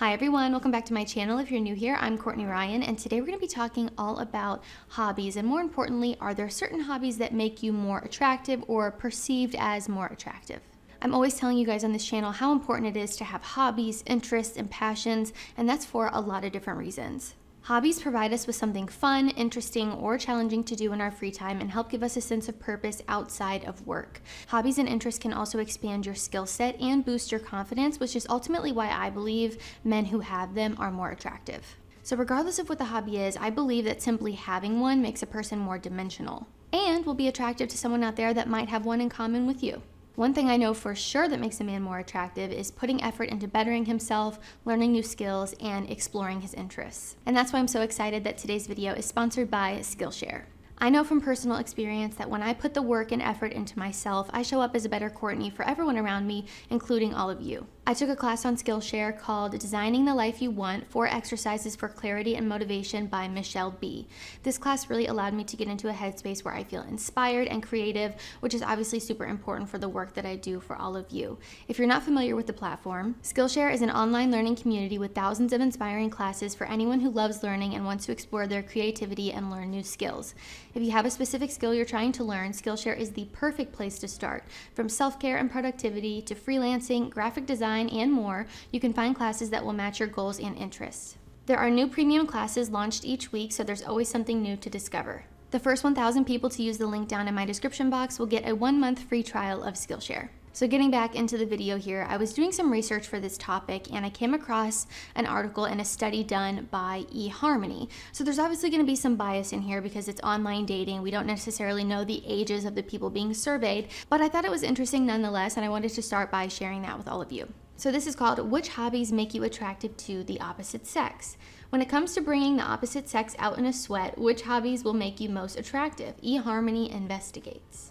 Hi everyone, welcome back to my channel. If you're new here, I'm Courtney Ryan, and today we're going to be talking all about hobbies, and more importantly, are there certain hobbies that make you more attractive or perceived as more attractive? I'm always telling you guys on this channel how important it is to have hobbies, interests, and passions, and that's for a lot of different reasons. Hobbies provide us with something fun, interesting, or challenging to do in our free time and help give us a sense of purpose outside of work. Hobbies and interests can also expand your skill set and boost your confidence, which is ultimately why I believe men who have them are more attractive. So regardless of what the hobby is, I believe that simply having one makes a person more dimensional and will be attractive to someone out there that might have one in common with you. One thing I know for sure that makes a man more attractive is putting effort into bettering himself, learning new skills, and exploring his interests. And that's why I'm so excited that today's video is sponsored by Skillshare. I know from personal experience that when I put the work and effort into myself, I show up as a better Courtney for everyone around me, including all of you. I took a class on Skillshare called Designing the Life You Want: 4 Exercises for Clarity and Motivation by Michelle B. This class really allowed me to get into a headspace where I feel inspired and creative, which is obviously super important for the work that I do for all of you. If you're not familiar with the platform, Skillshare is an online learning community with thousands of inspiring classes for anyone who loves learning and wants to explore their creativity and learn new skills. If you have a specific skill you're trying to learn, Skillshare is the perfect place to start. From self-care and productivity to freelancing, graphic design, and more, you can find classes that will match your goals and interests. There are new premium classes launched each week, so there's always something new to discover. The first 1,000 people to use the link down in my description box will get a 1-month free trial of Skillshare. So getting back into the video here, I was doing some research for this topic and I came across an article and a study done by eHarmony. So there's obviously going to be some bias in here because it's online dating. We don't necessarily know the ages of the people being surveyed, but I thought it was interesting nonetheless, and I wanted to start by sharing that with all of you. So this is called Which Hobbies Make You Attractive to the Opposite Sex? When it comes to bringing the opposite sex out in a sweat, which hobbies will make you most attractive? eHarmony investigates.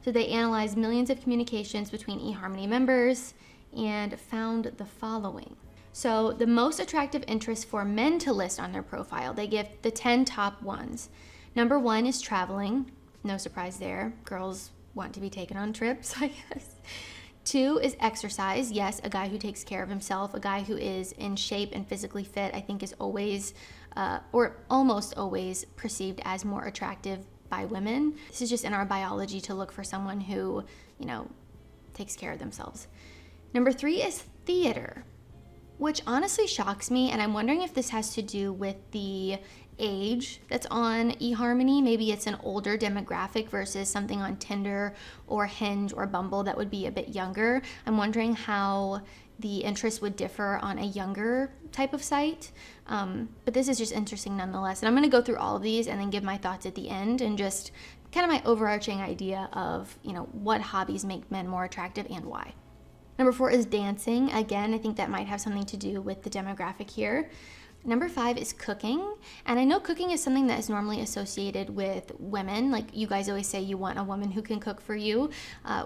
So they analyzed millions of communications between eHarmony members and found the following. So the most attractive interests for men to list on their profile, they give the 10 top ones. Number 1 is traveling. No surprise there. Girls want to be taken on trips, I guess. 2 is exercise. Yes, a guy who takes care of himself, a guy who is in shape and physically fit, I think is always, or almost always perceived as more attractive by women. This is just in our biology to look for someone who, takes care of themselves. Number 3 is theater, which honestly shocks me, and I'm wondering if this has to do with the age that's on eHarmony. Maybe it's an older demographic versus something on Tinder or Hinge or Bumble that would be a bit younger. I'm wondering how the interest would differ on a younger type of site. But this is just interesting nonetheless. And I'm going to go through all of these and then give my thoughts at the end and just kind of my overarching idea of, what hobbies make men more attractive and why. Number 4 is dancing. Again, I think that might have something to do with the demographic here. Number 5 is cooking, and I know cooking is something that is normally associated with women. Like you guys always say you want a woman who can cook for you,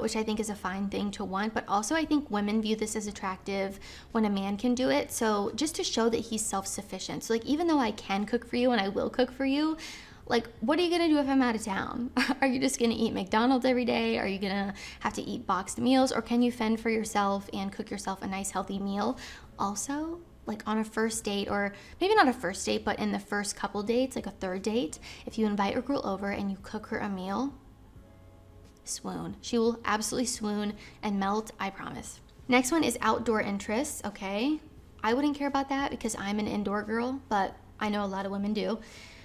which I think is a fine thing to want, but also I think women view this as attractive when a man can do it. So just to show that he's self-sufficient. So like even though I can cook for you and I will cook for you, like, what are you gonna do if I'm out of town? Are you just gonna eat McDonald's every day? Are you gonna have to eat boxed meals? Or can you fend for yourself and cook yourself a nice healthy meal? Also, like on a first date, or maybe not a first date, but in the first couple dates, like a third date, if you invite a girl over and you cook her a meal, swoon. She will absolutely swoon and melt, I promise. Next one is outdoor interests, okay? I wouldn't care about that because I'm an indoor girl, but I know a lot of women do.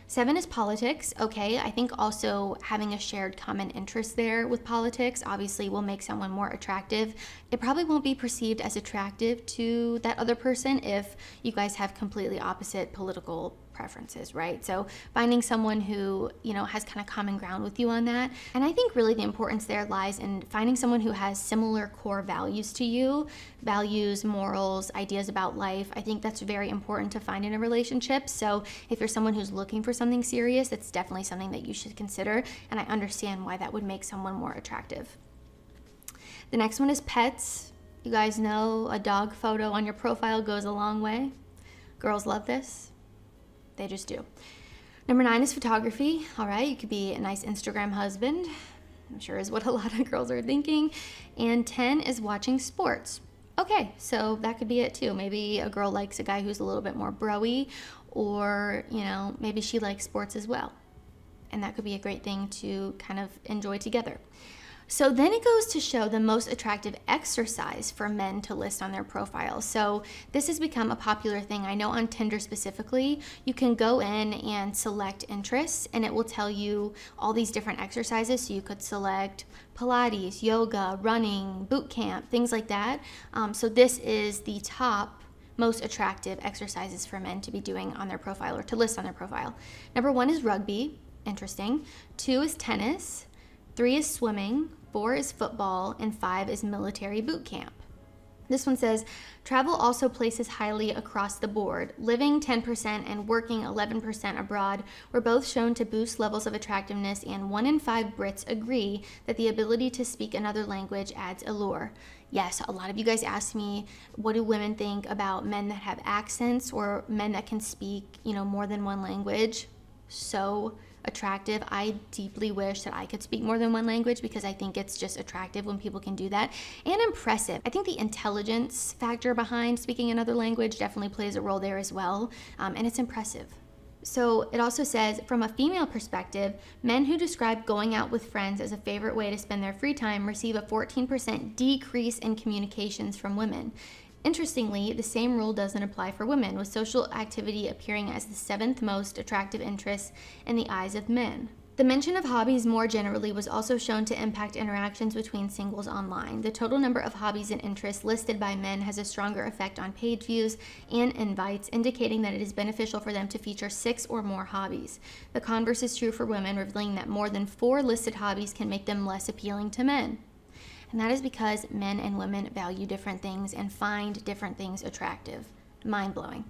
7 is politics. Okay, I think also having a shared common interest there with politics obviously will make someone more attractive. It probably won't be perceived as attractive to that other person if you guys have completely opposite political preferences, right? So finding someone who, has kind of common ground with you on that. And I think really the importance there lies in finding someone who has similar core values to you, values, morals, ideas about life. I think that's very important to find in a relationship. So if you're someone who's looking for something serious, that's definitely something that you should consider. And I understand why that would make someone more attractive. The next one is pets. You guys know a dog photo on your profile goes a long way. Girls love this. They just do. Number 9 is photography. All right, you could be a nice Instagram husband. I'm sure is what a lot of girls are thinking. And 10 is watching sports. Okay, so that could be it too. Maybe a girl likes a guy who's a little bit more bro-y, or, maybe she likes sports as well. And that could be a great thing to kind of enjoy together. So then it goes to show the most attractive exercise for men to list on their profile. So this has become a popular thing. I know on Tinder specifically, you can go in and select interests and it will tell you all these different exercises. So you could select Pilates, yoga, running, boot camp, things like that. So this is the top most attractive exercises for men to be doing on their profile or to list on their profile. Number 1 is rugby, interesting. 2 is tennis. 3 is swimming, 4 is football, and 5 is military boot camp. This one says, travel also places highly across the board. Living 10% and working 11% abroad were both shown to boost levels of attractiveness, and 1 in 5 Brits agree that the ability to speak another language adds allure. Yes, a lot of you guys ask me, what do women think about men that have accents or men that can speak, more than one language? So attractive. I deeply wish that I could speak more than one language because I think it's just attractive when people can do that, and impressive. I think the intelligence factor behind speaking another language definitely plays a role there as well, and it's impressive. So it also says, from a female perspective, men who describe going out with friends as a favorite way to spend their free time receive a 14% decrease in communications from women. Interestingly, the same rule doesn't apply for women, with social activity appearing as the 7th most attractive interest in the eyes of men. The mention of hobbies more generally was also shown to impact interactions between singles online. The total number of hobbies and interests listed by men has a stronger effect on page views and invites, indicating that it is beneficial for them to feature 6 or more hobbies. The converse is true for women, revealing that more than 4 listed hobbies can make them less appealing to men. And that is because men and women value different things and find different things attractive. Mind-blowing.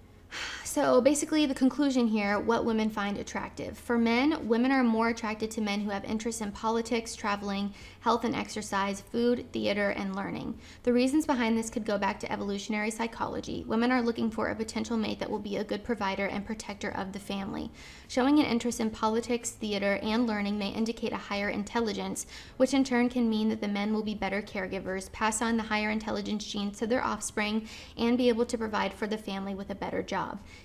So basically the conclusion here, what women find attractive. For men, women are more attracted to men who have interests in politics, traveling, health and exercise, food, theater, and learning. The reasons behind this could go back to evolutionary psychology. Women are looking for a potential mate that will be a good provider and protector of the family. Showing an interest in politics, theater, and learning may indicate a higher intelligence, which in turn can mean that the men will be better caregivers, pass on the higher intelligence genes to their offspring, and be able to provide for the family with a better job.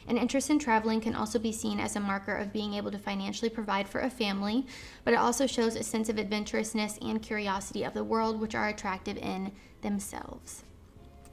An interest in traveling can also be seen as a marker of being able to financially provide for a family, but it also shows a sense of adventurousness and curiosity of the world, which are attractive in themselves.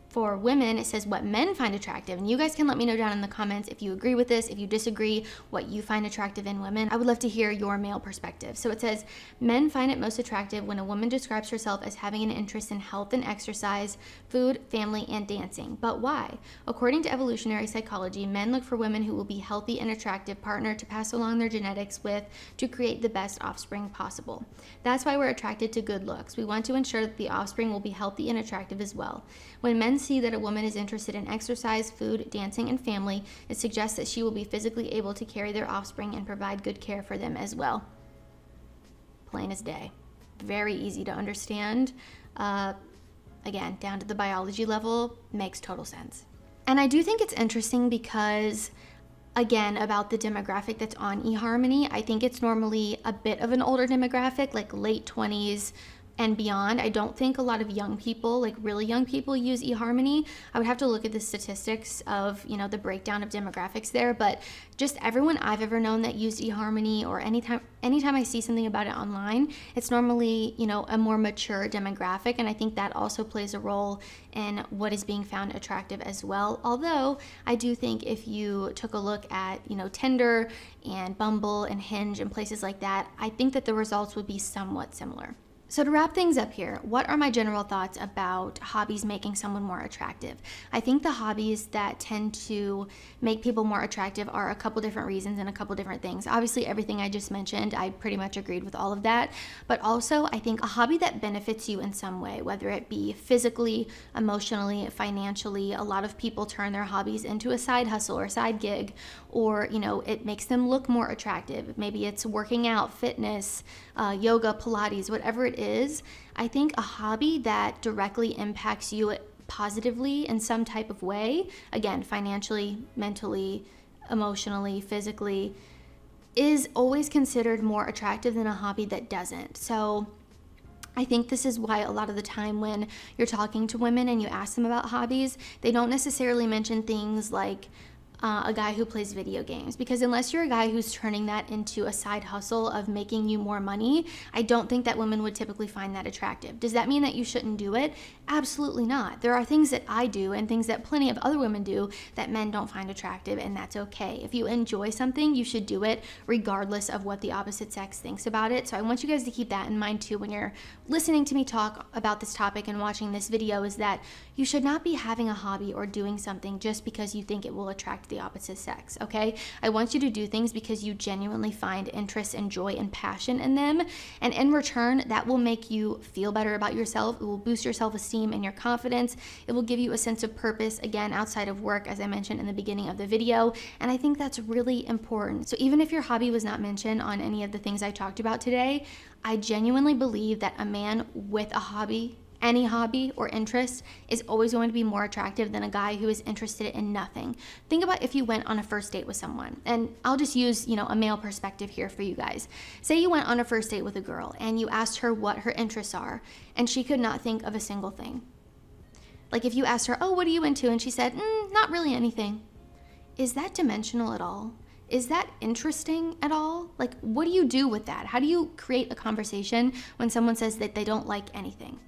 For women, it says what men find attractive, and you guys can let me know down in the comments if you agree with this, if you disagree, what you find attractive in women. I would love to hear your male perspective. So it says, men find it most attractive when a woman describes herself as having an interest in health and exercise, food, family, and dancing. But why? According to evolutionary psychology, men look for women who will be healthy and attractive partner to pass along their genetics with to create the best offspring possible. That's why we're attracted to good looks. We want to ensure that the offspring will be healthy and attractive as well. When men see that a woman is interested in exercise, food, dancing, and family, it suggests that she will be physically able to carry their offspring and provide good care for them as well. Plain as day. Very easy to understand. Again, down to the biology level, makes total sense. And I do think it's interesting because, again, about the demographic that's on eHarmony, I think it's normally a bit of an older demographic, like late 20s, and beyond. I don't think a lot of young people, like really young people, use eHarmony. I would have to look at the statistics of, the breakdown of demographics there, but just everyone I've ever known that used eHarmony, or anytime I see something about it online, it's normally, a more mature demographic, and I think that also plays a role in what is being found attractive as well. Although I do think if you took a look at, Tinder and Bumble and Hinge and places like that, I think that the results would be somewhat similar. So to wrap things up here, what are my general thoughts about hobbies making someone more attractive? I think the hobbies that tend to make people more attractive are a couple different reasons and a couple different things. Obviously, everything I just mentioned, I pretty much agreed with all of that. But also, I think a hobby that benefits you in some way, whether it be physically, emotionally, financially. A lot of people turn their hobbies into a side hustle or side gig, or, it makes them look more attractive. Maybe it's working out, fitness, yoga, Pilates, whatever it is. I think a hobby that directly impacts you positively in some type of way, again, financially, mentally, emotionally, physically, is always considered more attractive than a hobby that doesn't. So I think this is why a lot of the time when you're talking to women and you ask them about hobbies, they don't necessarily mention things like a guy who plays video games, because unless you're a guy who's turning that into a side hustle of making you more money, I don't think that women would typically find that attractive. Does that mean that you shouldn't do it? Absolutely not. There are things that I do and things that plenty of other women do that men don't find attractive, and that's okay. If you enjoy something, you should do it regardless of what the opposite sex thinks about it. So I want you guys to keep that in mind too when you're listening to me talk about this topic and watching this video, is that you should not be having a hobby or doing something just because you think it will attract the opposite sex, okay? I want you to do things because you genuinely find interest and joy and passion in them, and in return, that will make you feel better about yourself. It will boost your self-esteem and your confidence. It will give you a sense of purpose, again, outside of work, as I mentioned in the beginning of the video, and I think that's really important. So even if your hobby was not mentioned on any of the things I talked about today, I genuinely believe that a man with a hobby, any hobby or interest, is always going to be more attractive than a guy who is interested in nothing. Think about if you went on a first date with someone, and I'll just use, a male perspective here for you guys. Say you went on a first date with a girl and you asked her what her interests are, and she could not think of a single thing. Like if you asked her, oh, what are you into? And she said, not really anything. Is that dimensional at all? Is that interesting at all? Like, what do you do with that? How do you create a conversation when someone says that they don't like anything?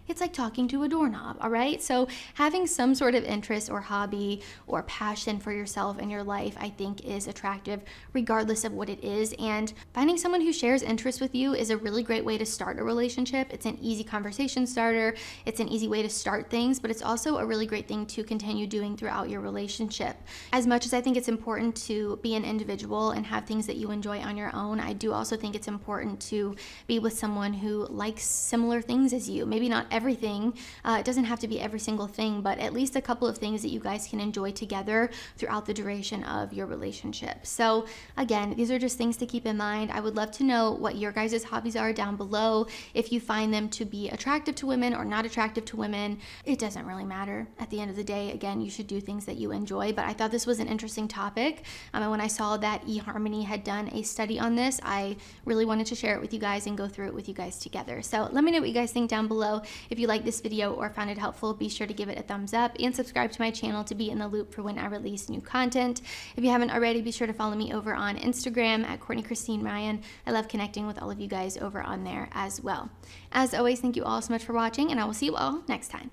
It's like talking to a doorknob, all right? So having some sort of interest or hobby or passion for yourself in your life, I think, is attractive regardless of what it is. And finding someone who shares interests with you is a really great way to start a relationship. It's an easy conversation starter. It's an easy way to start things, but it's also a really great thing to continue doing throughout your relationship. As much as I think it's important to be an individual and have things that you enjoy on your own, I do also think it's important to be with someone who likes similar things as you. Maybe not everything. It doesn't have to be every single thing, but at least a couple of things that you guys can enjoy together throughout the duration of your relationship. So again, these are just things to keep in mind. I would love to know what your guys' hobbies are down below. If you find them to be attractive to women or not attractive to women, it doesn't really matter. At the end of the day, again, you should do things that you enjoy, but I thought this was an interesting topic. And when I saw that eHarmony had done a study on this, I really wanted to share it with you guys and go through it with you guys together. So let me know what you guys think down below. If you liked this video or found it helpful, be sure to give it a thumbs up and subscribe to my channel to be in the loop for when I release new content. If you haven't already, be sure to follow me over on Instagram at Courtney Christine Ryan. I love connecting with all of you guys over on there as well. As always, thank you all so much for watching, and I will see you all next time.